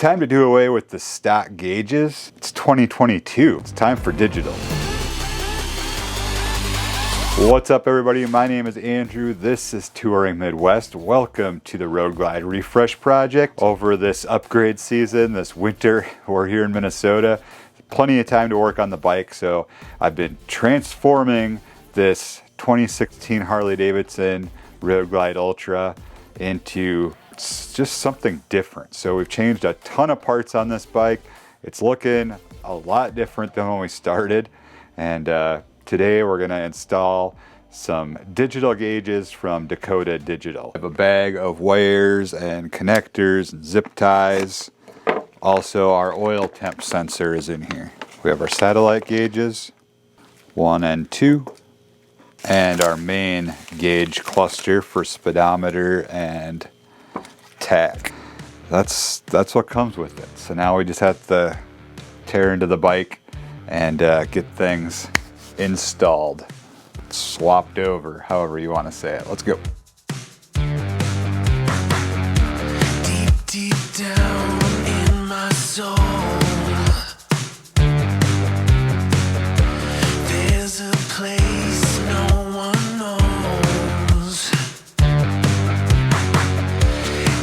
time to do away with the stock gauges. It's 2022. It's time for digital. What's up, everybody? My name is Andrew. This is Touring Midwest. Welcome to the Road Glide Refresh Project. Over this upgrade season, this winter, we're here in Minnesota. Plenty of time to work on the bike, so I've been transforming this 2016 Harley Davidson Road Glide Ultra into just something different. So we've changed a ton of parts on this bike. It's looking a lot different than when we started, and today we're going to install some digital gauges from Dakota Digital. I have a bag of wires and connectors and zip ties. Also, our oil temp sensor is in here. We have our satellite gauges, 1 and 2, and our main gauge cluster for speedometer and tach. That's what comes with it. So now we just have to tear into the bike and get things installed, swapped over, however you want to say it. Let's go. Deep down in my soul, there's a place no one knows.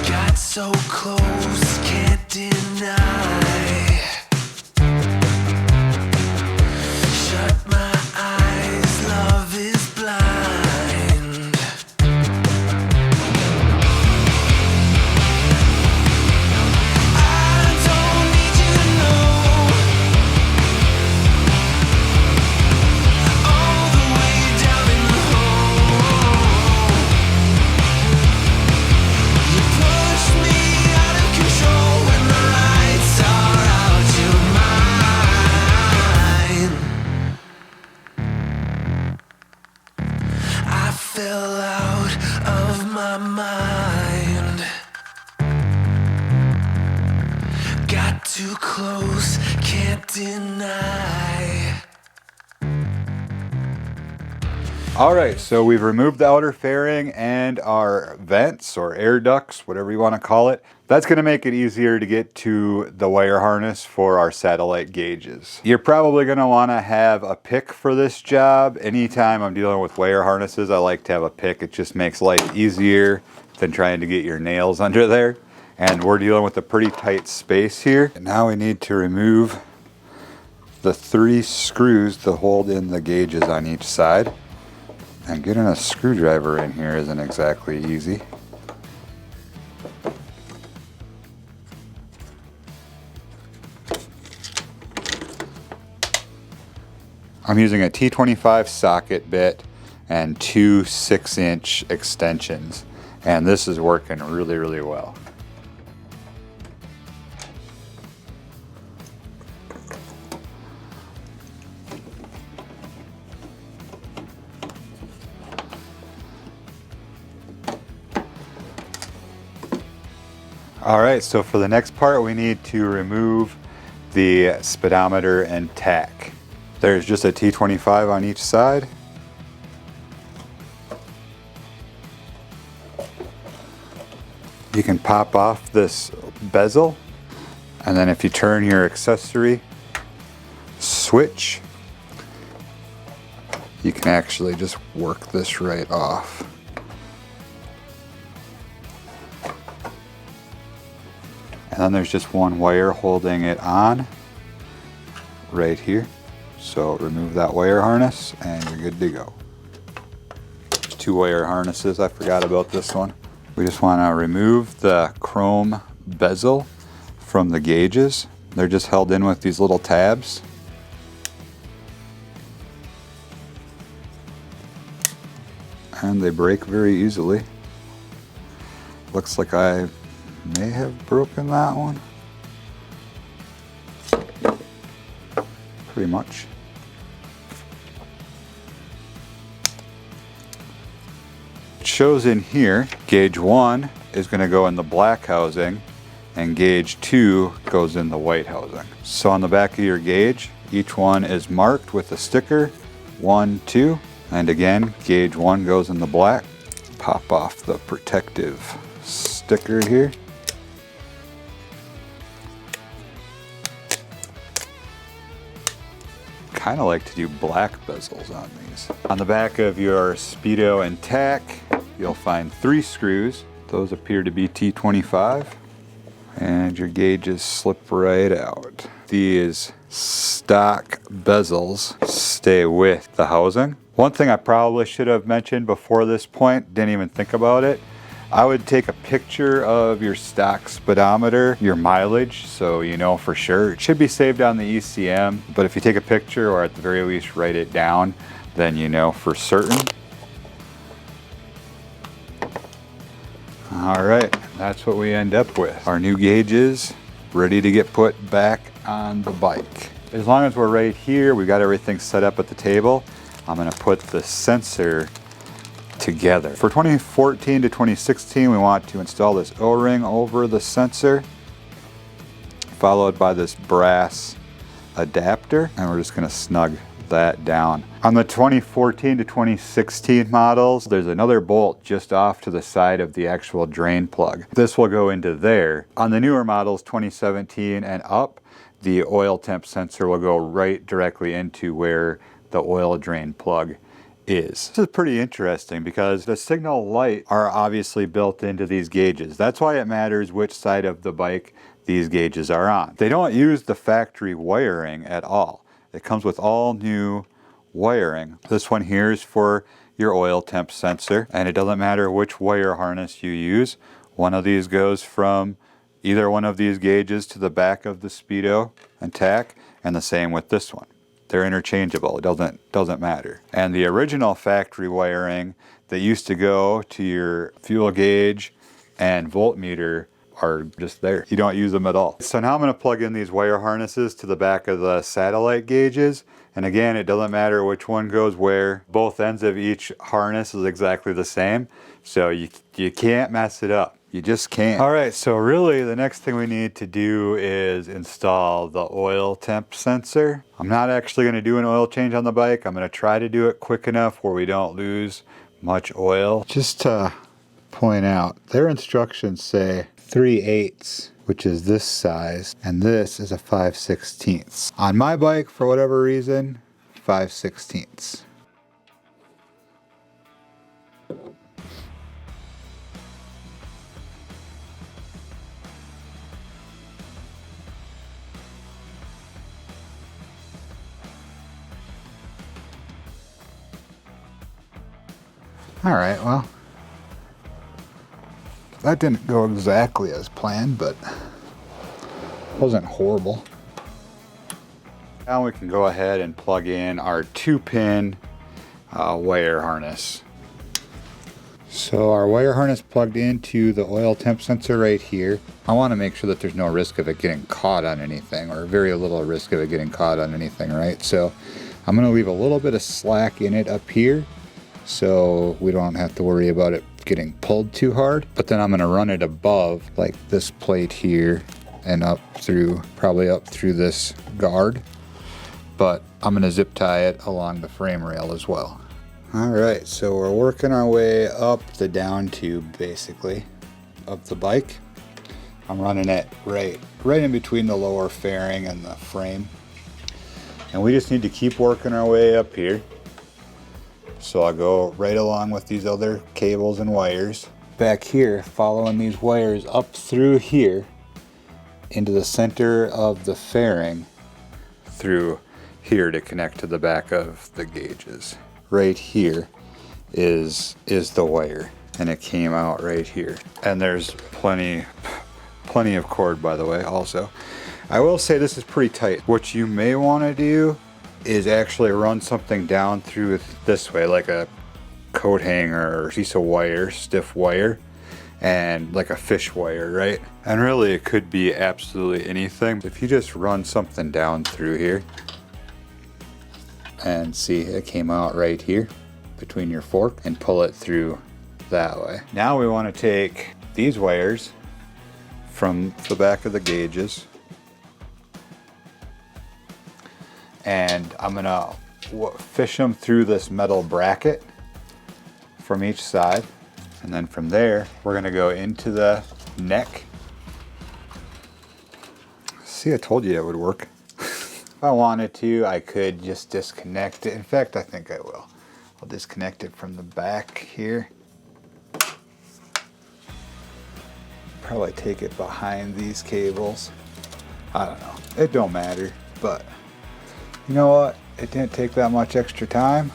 Got so close, can't deny. Shut my eyes, love is blind. I don't need you to know all the way down in the hole. You push me out of control when the lights are out. You're mine. I fell out of my mind. Got too close, can't deny. All right, so we've removed the outer fairing and our vents or air ducts, whatever you want to call it. That's going to make it easier to get to the wire harness for our satellite gauges. You're probably going to want to have a pick for this job. Anytime I'm dealing with wire harnesses, I like to have a pick. It just makes life easier than trying to get your nails under there. And we're dealing with a pretty tight space here. And now we need to remove the 3 screws to hold in the gauges on each side. And getting a screwdriver in here isn't exactly easy. I'm using a T25 socket bit and 2 6-inch extensions, and this is working really, really well. All right, so for the next part, we need to remove the speedometer and tach. There's just a T25 on each side. You can pop off this bezel, and then if you turn your accessory switch, you can actually just work this right off. And then there's just one wire holding it on right here. So remove that wire harness and you're good to go. There's 2 wire harnesses, I forgot about this one. We just want to remove the chrome bezel from the gauges. They're just held in with these little tabs. And they break very easily. Looks like I may have broken that one. Pretty much. It shows in here, gauge 1 is going to go in the black housing and gauge 2 goes in the white housing. So on the back of your gauge, each one is marked with a sticker, 1, 2, and again, gauge 1 goes in the black. Pop off the protective sticker here. kind of like to do black bezels on these. On the back of your Speedo and tack, you'll find 3 screws. Those appear to be T25. And your gauges slip right out. These stock bezels stay with the housing. One thing I probably should have mentioned before this point, didn't even think about it. I would take a picture of your stock speedometer, your mileage, so you know for sure. It should be saved on the ECM, but if you take a picture or at the very least write it down, then you know for certain. All right, that's what we end up with. Our new gauges ready to get put back on the bike. As long as we're right here, we got everything set up at the table. I'm gonna put the sensor together. For 2014 to 2016, we want to install this O-ring over the sensor, followed by this brass adapter, and we're just gonna snug that down. On the 2014 to 2016 models, there's another bolt just off to the side of the actual drain plug. This will go into there. On the newer models, 2017 and up, the oil temp sensor will go right directly into where the oil drain plug is. This is pretty interesting because the signal light are obviously built into these gauges. That's why it matters which side of the bike these gauges are on. They don't use the factory wiring at all. It comes with all new wiring. This one here is for your oil temp sensor, and it doesn't matter which wire harness you use. One of these goes from either one of these gauges to the back of the Speedo and tack, and the same with this one. They're interchangeable. It doesn't matter. And the original factory wiring that used to go to your fuel gauge and voltmeter are just there. You don't use them at all. So now I'm going to plug in these wire harnesses to the back of the satellite gauges. And again, it doesn't matter which one goes where. Both ends of each harness is exactly the same. So you can't mess it up. You just can't. All right, so really the next thing we need to do is install the oil temp sensor. I'm not actually going to do an oil change on the bike. I'm going to try to do it quick enough where we don't lose much oil. Just to point out, their instructions say 3/8, which is this size, and this is a 5/16. On my bike, for whatever reason, 5/16. All right, well, that didn't go exactly as planned, but it wasn't horrible. Now we can go ahead and plug in our 2-pin wire harness. So our wire harness plugged into the oil temp sensor right here. I want to make sure that there's no risk of it getting caught on anything, or very little risk of it getting caught on anything, right? So I'm going to leave a little bit of slack in it up here, so we don't have to worry about it getting pulled too hard. But then I'm going to run it above, like this plate here, and up through, probably up through this guard. But I'm going to zip tie it along the frame rail as well. All right, so we're working our way up the down tube, basically, of the bike. I'm running it right in between the lower fairing and the frame. And we just need to keep working our way up here. So I'll go right along with these other cables and wires. Back here, following these wires up through here into the center of the fairing through here to connect to the back of the gauges. Right here is the wire, and it came out right here. And there's plenty of cord, by the way, also. I will say this is pretty tight. What you may want to do is actually run something down through this way, like a coat hanger or piece of wire, stiff wire, and like a fish wire, right? And really it could be absolutely anything. If you just run something down through here, and see, it came out right here between your fork, and pull it through that way. Now we want to take these wires from the back of the gauges, and I'm gonna fish them through this metal bracket from each side, and then from there we're gonna go into the neck. See, I told you it would work. If I wanted to, I could just disconnect it. In fact, I think I will. I'll disconnect it from the back here. Probably take it behind these cables. I don't know. It don't matter, but you know what? It didn't take that much extra time.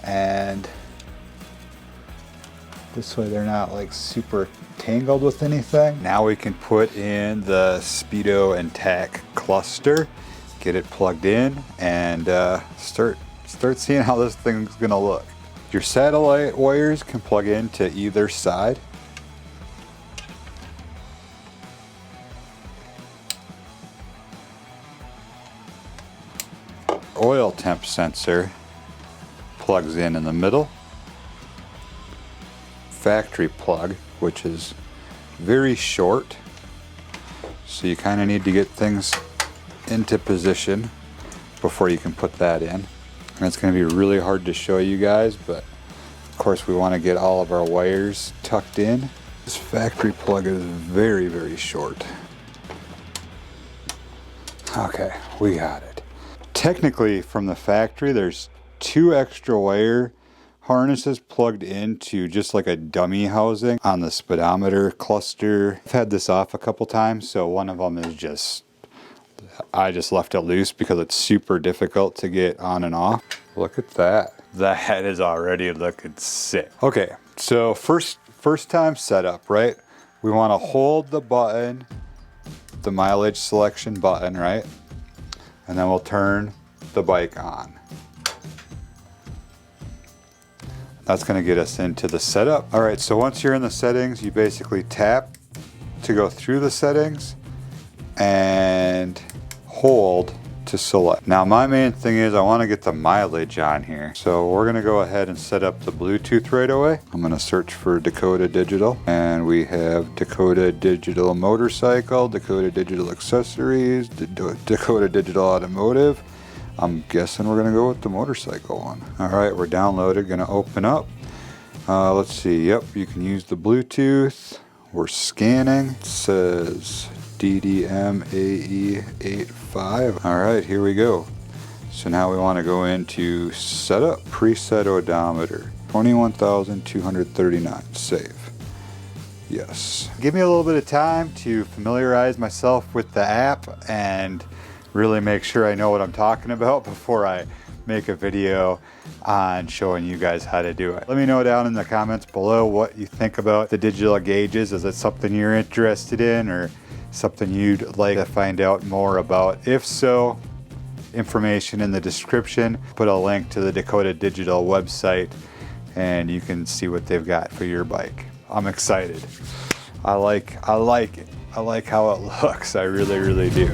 And this way they're not like super tangled with anything. Now we can put in the Speedo and Tack cluster, get it plugged in, and start seeing how this thing's gonna look. Your satellite wires can plug into either side. Oil temp sensor plugs in the middle. Factory plug, which is very short, so you kind of need to get things into position before you can put that in. And it's going to be really hard to show you guys, but of course we want to get all of our wires tucked in. This factory plug is very, very short. Okay, we got it. Technically, from the factory, there's 2 extra wire harnesses plugged into just like a dummy housing on the speedometer cluster. I've had this off a couple times, so one of them is just, I just left it loose because it's super difficult to get on and off. Look at that. That is already looking sick. Okay, so first time setup, right? We want to hold the button, the mileage selection button, right? And then we'll turn the bike on. That's going to get us into the setup. All right, so once you're in the settings, you basically tap to go through the settings and hold to select. Now my main thing is I want to get the mileage on here. So we're going to go ahead and set up the Bluetooth right away. I'm going to search for Dakota Digital, and we have Dakota Digital Motorcycle, Dakota Digital Accessories, Dakota Digital Automotive. I'm guessing we're gonna go with the motorcycle one. All right, we're downloaded, gonna open up. Let's see, yep, you can use the Bluetooth. We're scanning, it says DDMAE85. All right, here we go. So now we wanna go into setup, preset odometer, 21,239, save. Yes. Give me a little bit of time to familiarize myself with the app and really make sure I know what I'm talking about before I make a video on showing you guys how to do it. Let me know down in the comments below what you think about the digital gauges. Is it something you're interested in or something you'd like to find out more about? If so, information in the description. Put a link to the Dakota Digital website and you can see what they've got for your bike. I'm excited. I like it. I like how it looks. I really, really do.